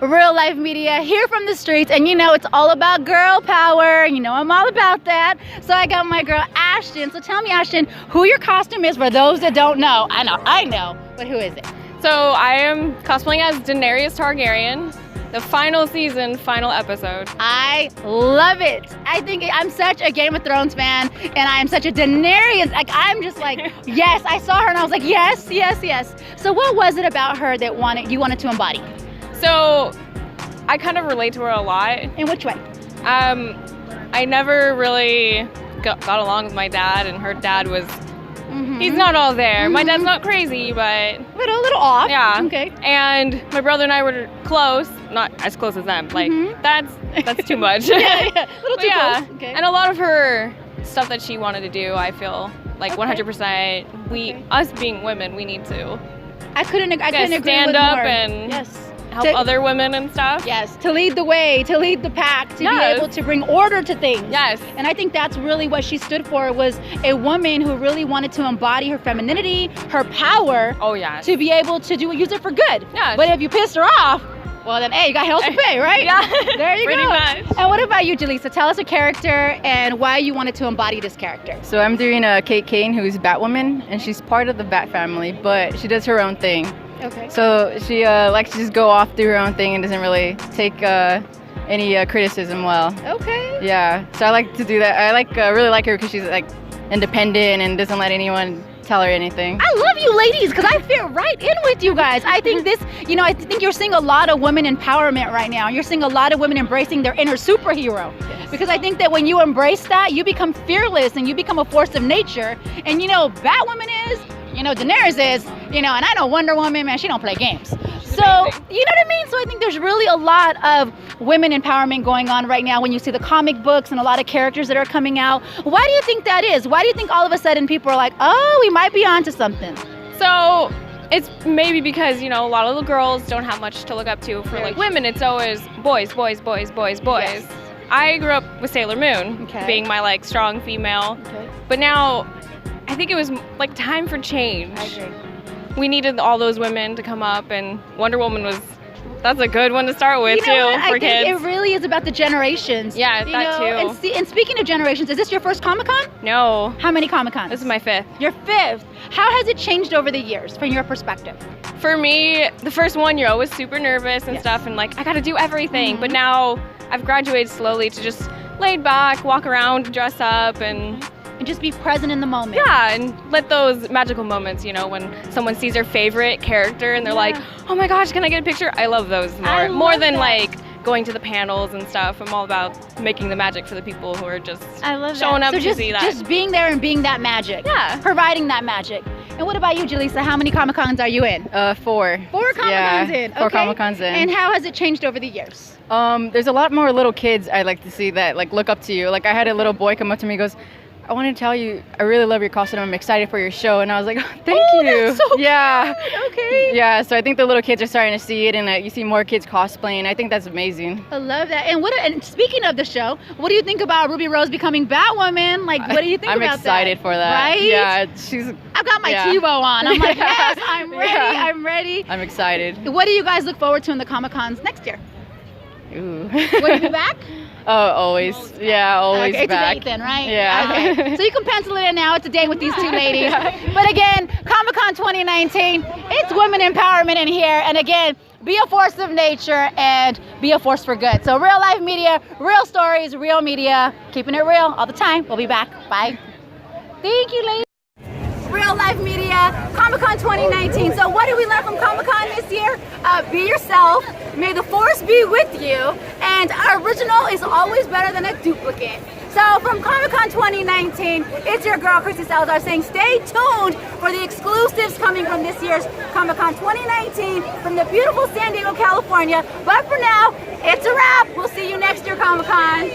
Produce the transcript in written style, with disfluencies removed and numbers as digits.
Real Life Media, here from the streets, and you know it's all about girl power. You know I'm all about that. So I got my girl Ashton. So tell me, Ashton, who your costume is for those that don't know. I know, but who is it? So I am cosplaying as Daenerys Targaryen, the final season, final episode. I love it. I think I'm such a Game of Thrones fan, and I'm such a Daenerys. Like I'm just like, yes. I saw her and I was like, yes, yes, yes. So what was it about her that you wanted to embody? So I kind of relate to her a lot. In which way? I never really got along with my dad, and her dad was, he's not all there. My dad's not crazy, but a little off. Yeah. Okay. And my brother and I were close, not as close as them. Like that's too much. yeah, a little too close. Okay. And a lot of her stuff that she wanted to do, I feel like 100%. Us being women, we need to. I couldn't agree stand with up more. and yes. help other women and stuff. Yes, to lead the way, to lead the pack, to be able to bring order to things. Yes. And I think that's really what she stood for, was a woman who really wanted to embody her femininity, her power. Oh yeah. To be able to use it for good. Yeah. But if you pissed her off, well then, hey, you got hell to pay, right? Yeah. There you Pretty go. much. And what about you, Jaleesa? Tell us a character and why you wanted to embody this character. So I'm doing Kate Kane, who's Batwoman, and she's part of the Bat family, but she does her own thing. Okay. So she likes to just go off, do her own thing, and doesn't really take any criticism well. Okay. Yeah. So I like to do that. I really like her because she's like independent and doesn't let anyone tell her anything. I love you ladies because I fit right in with you guys. I think I think you're seeing a lot of women empowerment right now. You're seeing a lot of women embracing their inner superhero. Yes. Because I think that when you embrace that, you become fearless and you become a force of nature. And Batwoman is, Daenerys is, and I know Wonder Woman, man, she don't play games. So, you know what I mean? So I think there's really a lot of women empowerment going on right now when you see the comic books and a lot of characters that are coming out. Why do you think that is? Why do you think all of a sudden people are like, oh, we might be onto something? So it's maybe because, a lot of the girls don't have much to look up to. For like women, it's always boys, boys, boys, boys, boys. Yes. I grew up with Sailor Moon being my strong female. Okay. But now I think it was time for change. I agree. We needed all those women to come up, and Wonder Woman that's a good one to start with for kids. I think it really is about the generations. Yeah, that too. And speaking of generations, is this your first Comic-Con? No. How many Comic-Cons? This is my 5th. Your 5th. How has it changed over the years from your perspective? For me, the first one, you're always super nervous and stuff, and I gotta do everything. But now I've graduated slowly to just laid back, walk around, dress up, and just be present in the moment. Yeah, and let those magical moments, when someone sees their favorite character and they're like, oh my gosh, can I get a picture? I love those more than going to the panels and stuff. I'm all about making the magic for the people who are just showing up to see that. Just being there and being that magic. Yeah. Providing that magic. And what about you, Jaleesa? How many Comic-Cons are you in? 4. 4 Comic-Cons in. Okay. 4 Comic-Cons in. And how has it changed over the years? There's a lot more little kids I like to see that look up to you. I had a little boy come up to me and goes, I want to tell you, I really love your costume. I'm excited for your show. And I was like, oh, thank you. That's so cute. Okay. Yeah, so I think the little kids are starting to see it, and you see more kids cosplaying. I think that's amazing. I love that. And speaking of the show, what do you think about Ruby Rose becoming Batwoman? What do you think about that? I'm excited for that. Right? Yeah, I've got my TiVo on. I'm like, yes, I'm ready. Yeah. I'm ready. I'm excited. What do you guys look forward to in the Comic-Cons next year? Ooh. Will you be back? Oh, always. Yeah, always okay, back. It's a date then, right? Yeah. Okay. So you can pencil it in now. It's a date with these two ladies. But again, Comic-Con 2019, it's women empowerment in here. And again, be a force of nature and be a force for good. So Real Life Media, real stories, real media, keeping it real all the time. We'll be back. Bye. Thank you, ladies. Real Life Media, Comic-Con 2019. So what did we learn from Comic-Con this year? Be yourself. May the force be with you. And original is always better than a duplicate. So from Comic-Con 2019, it's your girl, Kristy Salazar, saying stay tuned for the exclusives coming from this year's Comic-Con 2019 from the beautiful San Diego, California. But for now, it's a wrap. We'll see you next year, Comic-Con.